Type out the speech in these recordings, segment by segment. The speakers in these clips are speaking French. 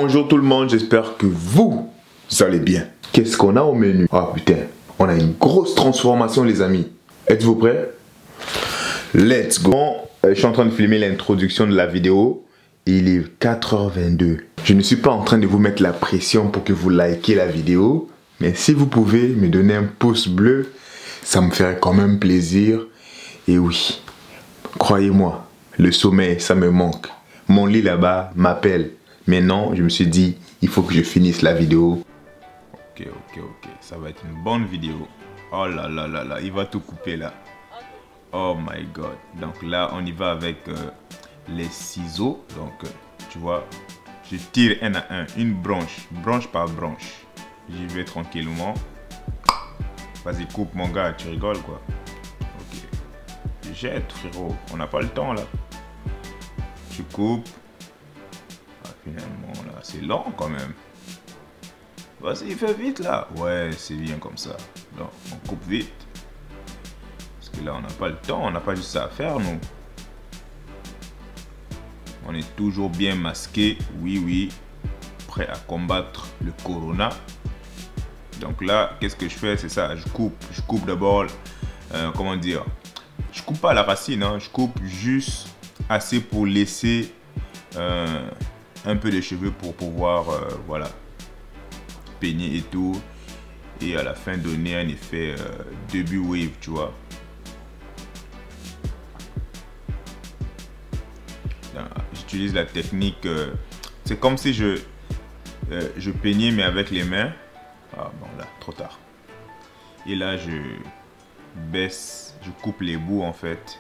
Bonjour tout le monde, j'espère que vous allez bien. Qu'est-ce qu'on a au menu? Ah putain, on a une grosse transformation les amis. Êtes-vous prêts? Let's go. Je suis en train de filmer l'introduction de la vidéo. Il est 4h22. Je ne suis pas en train de vous mettre la pression pour que vous likez la vidéo. Mais si vous pouvez me donner un pouce bleu, ça me ferait quand même plaisir. Et oui, croyez-moi, le sommeil, ça me manque. Mon lit là-bas m'appelle. Mais non, je me suis dit, il faut que je finisse la vidéo. Ok. Ça va être une bonne vidéo. Oh là là là là, il va tout couper là. Oh my god. Donc là, on y va avec les ciseaux. Donc, tu vois, je tire un à un, une branche par branche. J'y vais tranquillement. Vas-y, coupe mon gars, tu rigoles quoi. Ok. Jette frérot, on n'a pas le temps là. Tu coupes. Finalement là, c'est lent quand même. Vas-y, fais vite là. Ouais, c'est bien comme ça. Donc, on coupe vite. Parce que là, on n'a pas le temps, on n'a pas juste ça à faire, nous. On est toujours bien masqué, oui, prêt à combattre le corona. Donc là, qu'est-ce que je fais? C'est ça, je coupe d'abord, comment dire, je coupe pas la racine, hein, je coupe juste assez pour laisser un peu de cheveux pour pouvoir, voilà, peigner et tout. Et à la fin, donner un effet début wave, tu vois. J'utilise la technique, c'est comme si je peignais mais avec les mains. Ah bon là, trop tard. Et là, je baisse, je coupe les bouts en fait.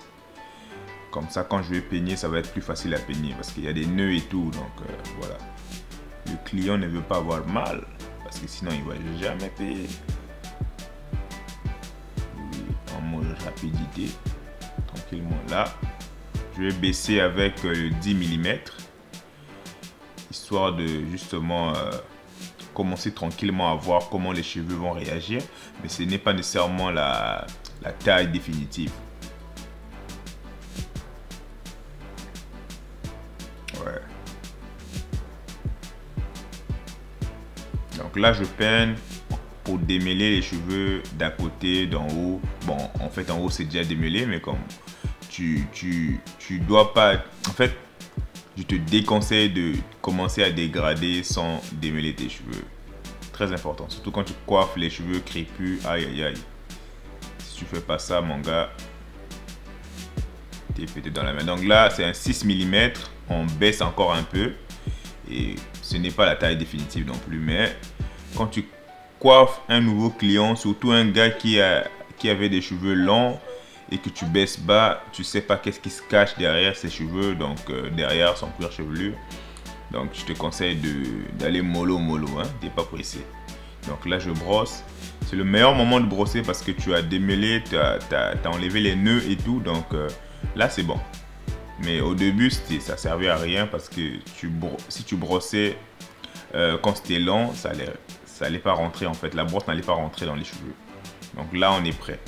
Comme ça, quand je vais peigner, ça va être plus facile à peigner parce qu'il y a des nœuds et tout. Donc voilà. Le client ne veut pas avoir mal parce que sinon, il va jamais payer. Oui, en mode rapidité. Tranquillement là. Je vais baisser avec 10 mm. Histoire de justement commencer tranquillement à voir comment les cheveux vont réagir. Mais ce n'est pas nécessairement la taille définitive. Ouais. Donc là, je peins pour démêler les cheveux d'à côté, d'en haut. Bon, en fait, en haut, c'est déjà démêlé, mais comme tu dois pas... En fait, je te déconseille de commencer à dégrader sans démêler tes cheveux. Très important. Surtout quand tu coiffes les cheveux crépus. Aïe, aïe, aïe. Si tu fais pas ça, mon gars, t'es pété dans la main. Donc là, c'est un 6 mm. On baisse encore un peu. Et ce n'est pas la taille définitive non plus. Mais quand tu coiffes un nouveau client, surtout un gars qui avait des cheveux longs, et que tu baisses bas, tu sais pas qu'est-ce qui se cache derrière ses cheveux, donc derrière son cuir chevelu. Donc je te conseille d'aller mollo, hein, t'es pas pressé. Donc là je brosse, c'est le meilleur moment de brosser parce que tu as démêlé, tu as enlevé les nœuds et tout, donc là c'est bon. Mais au début ça servait à rien parce que si tu brossais quand c'était long, ça allait pas rentrer en fait, la brosse n'allait pas rentrer dans les cheveux. Donc là on est prêt.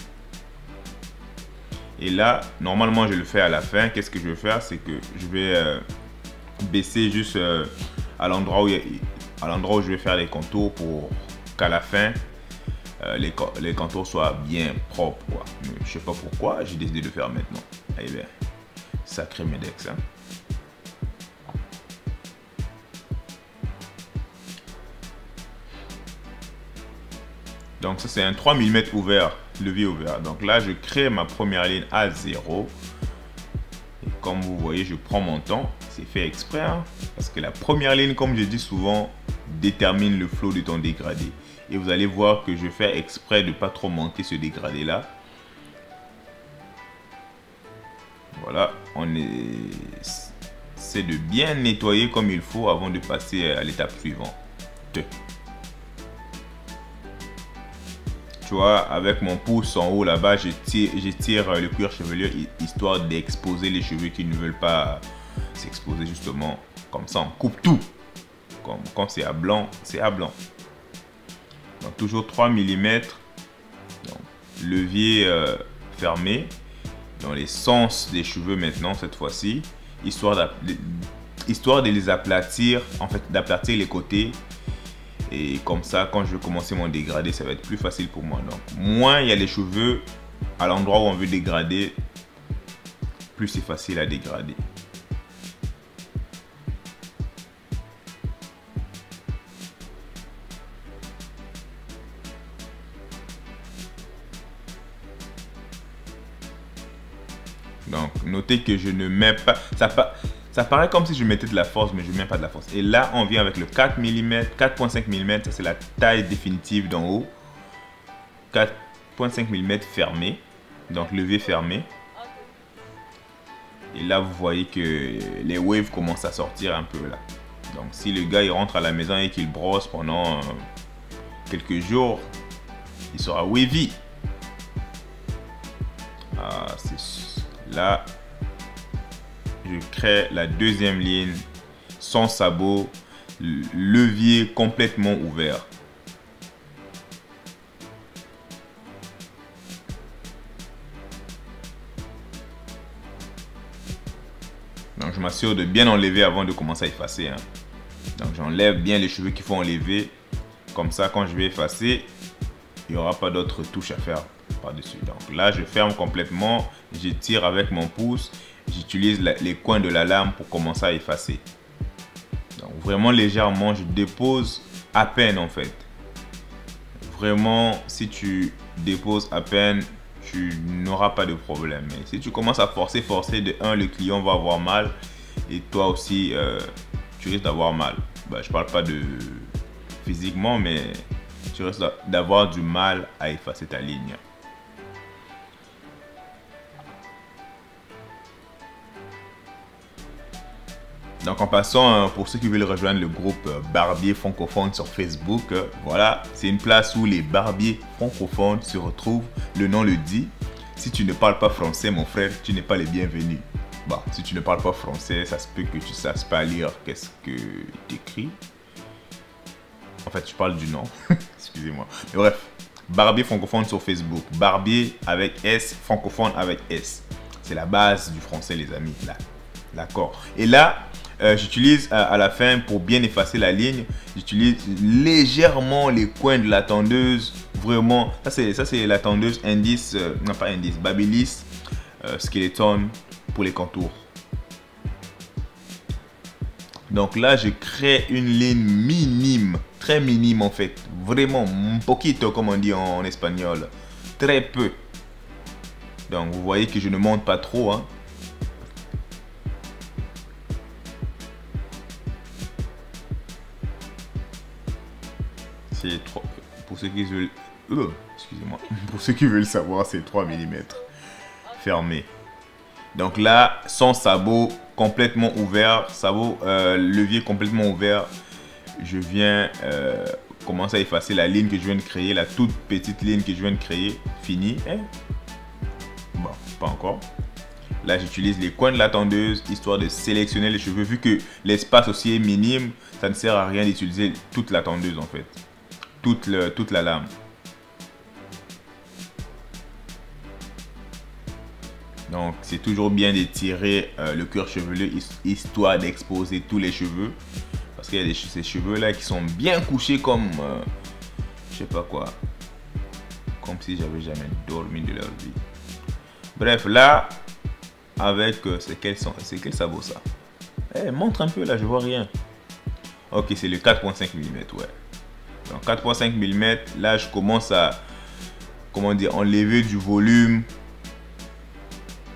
Et là, normalement, je le fais à la fin. Qu'est-ce que je vais faire? C'est que je vais baisser juste à l'endroit où je vais faire les contours pour qu'à la fin, les contours soient bien propres, quoi. Mais je sais pas pourquoi, j'ai décidé de le faire maintenant. Eh bien, sacré Medex, hein. Donc ça, c'est un 3 mm ouvert. Levier ouvert. Donc là, je crée ma première ligne à 0. Et comme vous voyez, je prends mon temps. C'est fait exprès. Hein, parce que la première ligne, comme je dis souvent, détermine le flow de ton dégradé. Et vous allez voir que je fais exprès de ne pas trop monter ce dégradé-là. Voilà. C'est de bien nettoyer comme il faut avant de passer à l'étape suivante. Tu vois, avec mon pouce en haut là-bas, je tire le cuir chevelu histoire d'exposer les cheveux qui ne veulent pas s'exposer justement. Comme ça, on coupe tout. Quand c'est à blanc, c'est à blanc. Donc toujours 3 mm. Donc, levier fermé dans les sens des cheveux maintenant cette fois-ci. Histoire histoire de les aplatir, en fait d'aplatir les côtés. Et comme ça, quand je vais commencer mon dégradé, ça va être plus facile pour moi. Donc, moins il y a les cheveux à l'endroit où on veut dégrader, plus c'est facile à dégrader. Donc, notez que je ne mets pas... Ça paraît comme si je mettais de la force, mais je ne mets pas de la force. Et là, on vient avec le 4 mm, 4.5 mm. Ça, c'est la taille définitive d'en haut. 4.5 mm fermé. Donc, levier fermé. Et là, vous voyez que les waves commencent à sortir un peu là. Donc, si le gars, il rentre à la maison et qu'il brosse pendant quelques jours, il sera wavy. Ah, c'est... Là, je crée la deuxième ligne sans sabot, levier complètement ouvert. Donc, je m'assure de bien enlever avant de commencer à effacer. Hein. Donc, j'enlève bien les cheveux qu'il faut enlever. Comme ça, quand je vais effacer, il n'y aura pas d'autres touches à faire par-dessus. Donc là, je ferme complètement. J'étire avec mon pouce. J'utilise les coins de la lame pour commencer à effacer. Donc vraiment légèrement, je dépose à peine en fait. Vraiment, si tu déposes à peine, tu n'auras pas de problème. Mais si tu commences à forcer, de un, le client va avoir mal. Et toi aussi, tu risques d'avoir mal. Bah, je parle pas de physiquement, mais tu risques d'avoir du mal à effacer ta ligne. Donc en passant, pour ceux qui veulent rejoindre le groupe Barbier francophone sur Facebook, voilà, c'est une place où les barbiers francophones se retrouvent, le nom le dit. Si tu ne parles pas français, mon frère, tu n'es pas le bienvenu. Bon, si tu ne parles pas français, ça se peut que tu ne saches pas lire qu'est-ce que tu écris. En fait, je parle du nom, excusez-moi. Mais bref, Barbier francophone sur Facebook, Barbier avec S, francophone avec S. C'est la base du français, les amis, là. D'accord. Et là, j'utilise à la fin, pour bien effacer la ligne, j'utilise légèrement les coins de la tondeuse. Vraiment, ça c'est la tondeuse indice, non pas indice, Babyliss Skeleton pour les contours. Donc là, je crée une ligne minime, très minime en fait. Vraiment, un poquito comme on dit en espagnol. Très peu. Donc vous voyez que je ne monte pas trop, hein. Pour ceux qui veulent, excusez-moi, pour ceux qui veulent savoir, c'est 3 mm fermé. Donc là, sans sabot, complètement ouvert, sabot, levier complètement ouvert, je viens commencer à effacer la ligne que je viens de créer, la toute petite ligne que je viens de créer, fini. Bon, pas encore. Là, j'utilise les coins de la tondeuse, histoire de sélectionner les cheveux. Vu que l'espace aussi est minime, ça ne sert à rien d'utiliser toute la tondeuse en fait. Toute la lame. Donc, c'est toujours bien d'étirer le cuir chevelu, histoire d'exposer tous les cheveux. Parce qu'il y a ces cheveux-là qui sont bien couchés comme... je sais pas quoi. Comme si j'avais jamais dormi de leur vie. Bref, là... Avec, c'est quel sabot ça? Montre un peu là, je vois rien. Ok, c'est le 4.5 mm, ouais. Donc 4.5 mm, là je commence à, comment dire, enlever du volume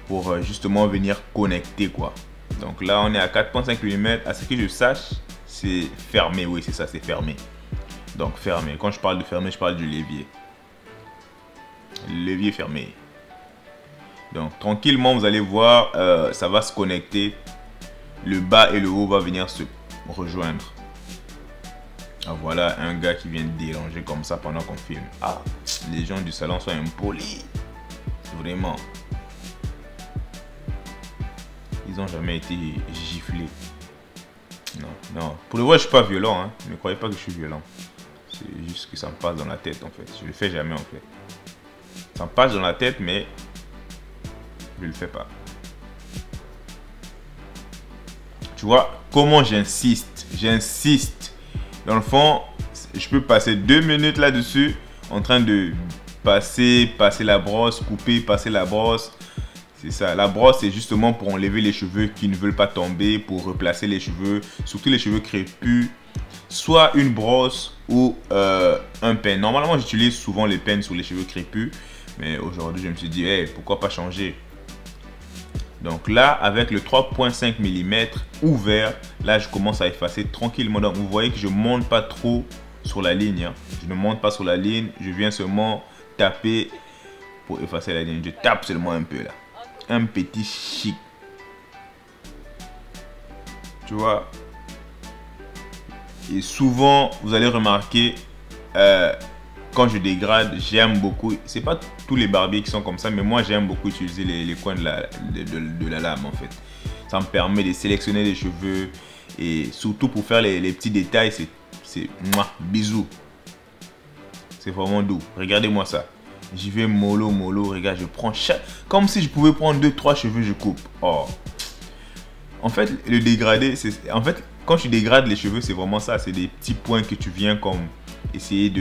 pour justement venir connecter quoi. Donc là on est à 4.5 mm, à ce que je sache, c'est fermé, oui c'est ça, c'est fermé. Donc fermé, quand je parle de fermé, je parle du levier. Levier fermé. Donc tranquillement vous allez voir, ça va se connecter. Le bas et le haut va venir se rejoindre. Ah, voilà un gars qui vient de déranger comme ça pendant qu'on filme. Ah, les gens du salon sont impolis. Vraiment. Ils n'ont jamais été giflés. Non, non. Pour le vrai, je suis pas violent. Hein. Ne croyez pas que je suis violent. C'est juste que ça me passe dans la tête en fait. Je le fais jamais en fait. Ça me passe dans la tête mais je le fais pas. Tu vois, comment j'insiste. J'insiste. Dans le fond, je peux passer 2 minutes là-dessus en train de passer la brosse, couper, passer la brosse. C'est ça. La brosse, c'est justement pour enlever les cheveux qui ne veulent pas tomber, pour replacer les cheveux, surtout les cheveux crépus. Soit une brosse ou un peigne. Normalement, j'utilise souvent les peignes sur les cheveux crépus. Mais aujourd'hui, je me suis dit, hey, pourquoi pas changer? Donc là, avec le 3.5 mm ouvert, là, je commence à effacer tranquillement. Donc, vous voyez que je ne monte pas trop sur la ligne. Hein. Je ne monte pas sur la ligne. Je viens seulement taper pour effacer la ligne. Je tape seulement un peu là. Un petit chic. Tu vois? Et souvent, vous allez remarquer, quand je dégrade, j'aime beaucoup. C'est pas tous les barbiers qui sont comme ça, mais moi, j'aime beaucoup utiliser les coins de la lame, en fait. Ça me permet de sélectionner les cheveux. Et surtout pour faire les petits détails, c'est bisous. C'est vraiment doux. Regardez-moi ça. J'y vais mollo, mollo. Regarde, je prends chaque... Comme si je pouvais prendre 2-3 cheveux, je coupe. Oh. En fait, le dégradé, c'est... En fait, quand tu dégrades les cheveux, c'est vraiment ça. C'est des petits points que tu viens comme essayer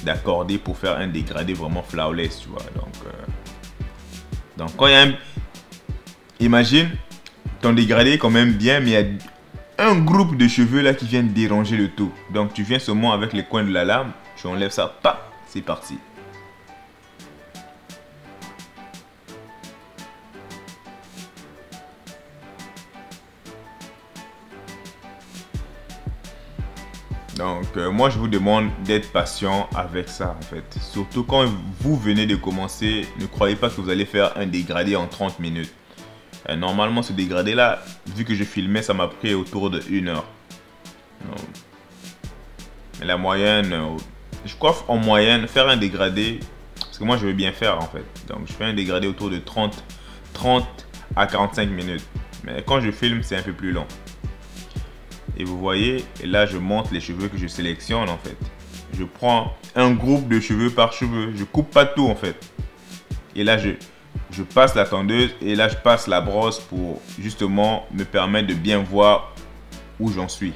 d'accorder pour faire un dégradé vraiment flawless, tu vois. Donc quand il y a un... Imagine, ton dégradé est quand même bien, mais il y a un groupe de cheveux là qui viennent déranger le tout. Donc tu viens seulement avec les coins de la lame, tu enlèves ça, paf, c'est parti. Donc moi je vous demande d'être patient avec ça en fait. Surtout quand vous venez de commencer, ne croyez pas que vous allez faire un dégradé en 30 minutes. Normalement ce dégradé là, vu que je filmais, ça m'a pris autour de 1 heure. Donc, mais la moyenne, je crois en moyenne faire un dégradé, parce que moi je veux bien faire en fait. Donc je fais un dégradé autour de 30 à 45 minutes. Mais quand je filme c'est un peu plus long. Et vous voyez, et là je monte les cheveux que je sélectionne en fait. Je prends un groupe de cheveux par cheveux. Je coupe pas tout en fait. Et là je passe la tondeuse et là je passe la brosse pour justement me permettre de bien voir où j'en suis.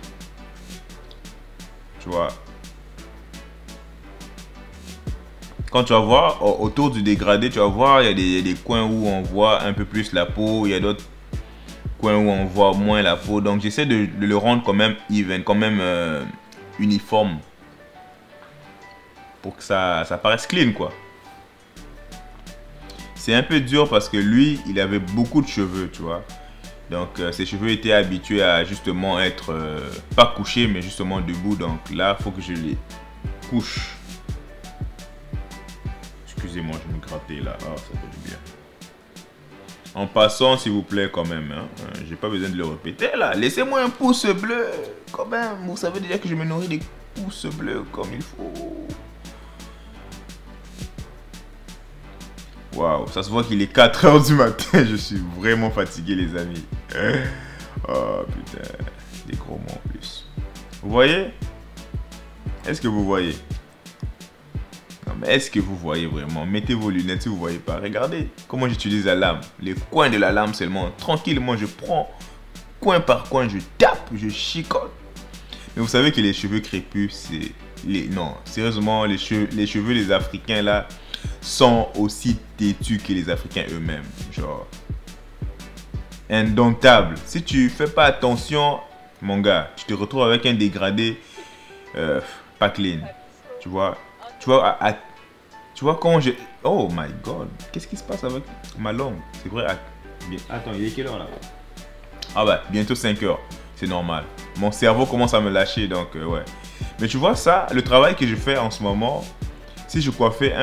Tu vois. Quand tu vas voir autour du dégradé, tu vas voir il y a des coins où on voit un peu plus la peau. Il y a d'autres coins où on voit moins la peau. Donc j'essaie de le rendre quand même even, quand même uniforme. Pour que ça paraisse clean quoi. C'est un peu dur parce que lui, il avait beaucoup de cheveux, tu vois. Donc ses cheveux étaient habitués à justement être pas couchés mais justement debout. Donc là, il faut que je les couche. Excusez-moi, je me grattais là. Ah, ça fait du bien. En passant, s'il vous plaît, quand même. Hein. J'ai pas besoin de le répéter là. Laissez-moi un pouce bleu. Quand même, vous savez déjà que je me nourris des pouces bleus comme il faut. Waouh, ça se voit qu'il est 4 heures du matin. Je suis vraiment fatigué, les amis. Oh putain, des gros mots en plus. Vous voyez? Est-ce que vous voyez? Non, mais est-ce que vous voyez vraiment? Mettez vos lunettes si vous ne voyez pas. Regardez comment j'utilise la lame. Les coins de la lame seulement. Tranquillement, je prends coin par coin, je tape, je chicote. Mais vous savez que les cheveux crépus, c'est... Non, sérieusement, les cheveux des Africains là sont aussi têtus que les Africains eux-mêmes. Genre, indomptable. Si tu fais pas attention, mon gars, tu te retrouves avec un dégradé pas clean. Tu vois, tu vois quand j'ai... Oh my god, qu'est-ce qui se passe avec ma langue? C'est vrai. Attends, il est quelle heure là? Ah bah, bientôt 5 heures. C'est normal. Mon cerveau commence à me lâcher, donc ouais. Mais tu vois ça, le travail que je fais en ce moment, si je coiffais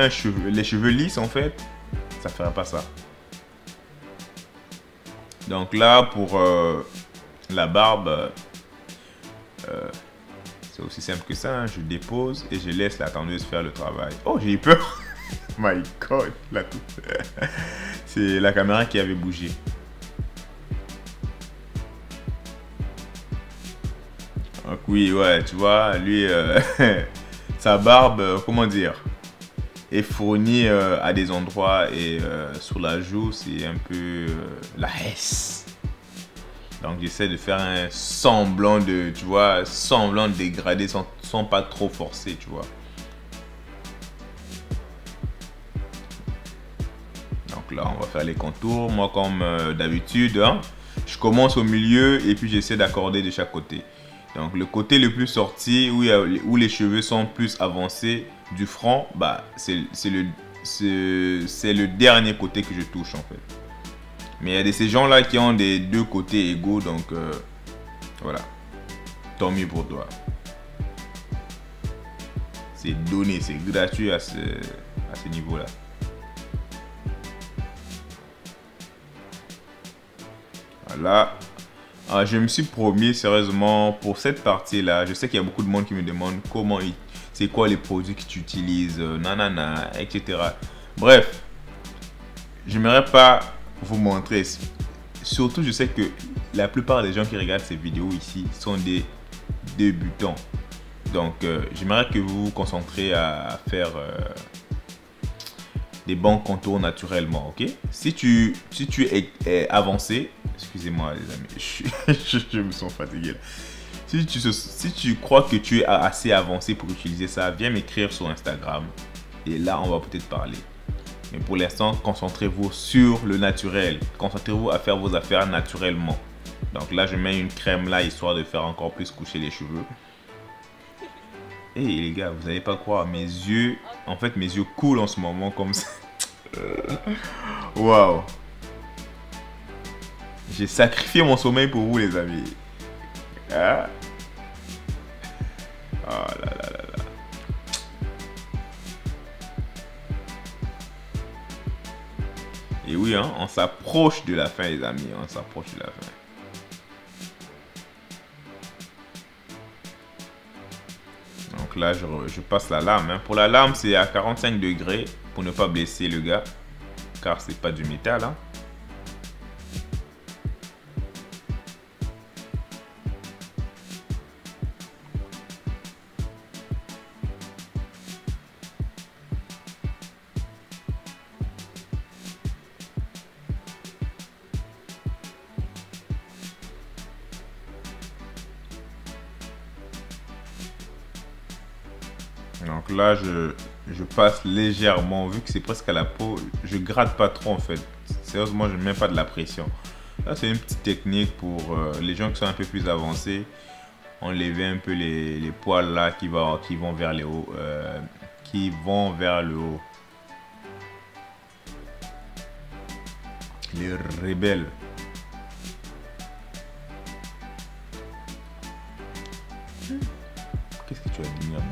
les cheveux lisses en fait, ça ferait pas ça. Donc là, pour la barbe, c'est aussi simple que ça. Hein. Je dépose et je laisse la tondeuse faire le travail. Oh, j'ai eu peur. My God, c'est la caméra qui avait bougé. Donc oui, ouais, tu vois, lui, sa barbe, comment dire, est fournie à des endroits et sur la joue, c'est un peu la hesse. Donc j'essaie de faire un semblant de, tu vois, semblant de dégradé sans pas trop forcer, tu vois. Donc là, on va faire les contours. Moi, comme d'habitude, hein, je commence au milieu et puis j'essaie d'accorder de chaque côté. Donc le côté le plus sorti, où les cheveux sont plus avancés du front, bah, c'est le dernier côté que je touche en fait. Mais il y a ces gens-là qui ont des deux côtés égaux, donc voilà. Tant mieux pour toi. C'est donné, c'est gratuit à ce niveau-là. Voilà. Alors, je me suis promis sérieusement pour cette partie-là. Je sais qu'il y a beaucoup de monde qui me demande c'est quoi les produits que tu utilises, nanana, etc. Bref, j'aimerais pas vous montrer. Surtout, je sais que la plupart des gens qui regardent ces vidéos ici sont des débutants. Donc, j'aimerais que vous vous concentrez à faire des bons contours naturellement, ok? Si tu es avancé, excusez-moi les amis, je me sens fatigué là. Si tu crois que tu es assez avancé pour utiliser ça, viens m'écrire sur Instagram et là on va peut-être parler. Mais pour l'instant, concentrez-vous sur le naturel. Concentrez-vous à faire vos affaires naturellement. Donc là, je mets une crème là, histoire de faire encore plus coucher les cheveux. Et les gars, vous n'allez pas croire, mes yeux coulent en ce moment comme ça. Waouh. J'ai sacrifié mon sommeil pour vous les amis. Ah. Oh là là là là. Et oui, hein, on s'approche de la fin les amis, on s'approche de la fin. Donc là, je passe la lame. Hein. Pour la lame, c'est à 45 degrés pour ne pas blesser le gars, car c'est pas du métal. Hein. Donc là, je passe légèrement, vu que c'est presque à la peau, je gratte pas trop en fait. Sérieusement, je ne mets pas de la pression. Là, c'est une petite technique pour les gens qui sont un peu plus avancés. Enlever un peu les poils là qui vont vers le haut. Les rebelles. Qu'est-ce que tu as dit, même?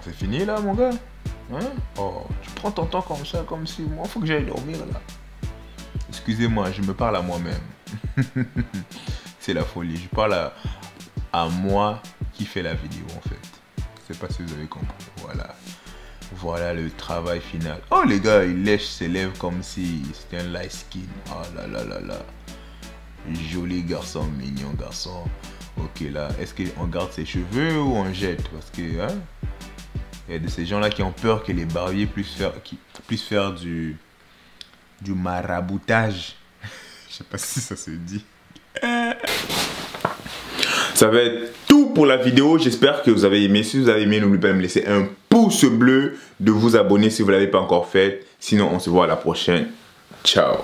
C'est fini là mon gars, hein? Oh, tu prends ton temps comme ça, comme si moi faut que j'aille dormir là. Excusez-moi, je me parle à moi-même. C'est la folie, je parle à moi qui fait la vidéo en fait. Je sais pas si vous avez compris, voilà. Voilà le travail final. Oh les gars, il lèche ses lèvres comme si c'était un light skin. Oh là là là là. Joli garçon, mignon garçon. Ok là, est-ce qu'on garde ses cheveux ou on jette? Parce que hein, il y a de ces gens là qui ont peur que les barbiers puissent faire du maraboutage. Je sais pas si ça se dit. Ça va être tout pour la vidéo. J'espère que vous avez aimé. Si vous avez aimé, n'oubliez pas de me laisser un pouce bleu, de vous abonner si vous ne l'avez pas encore fait. Sinon, on se voit à la prochaine. Ciao.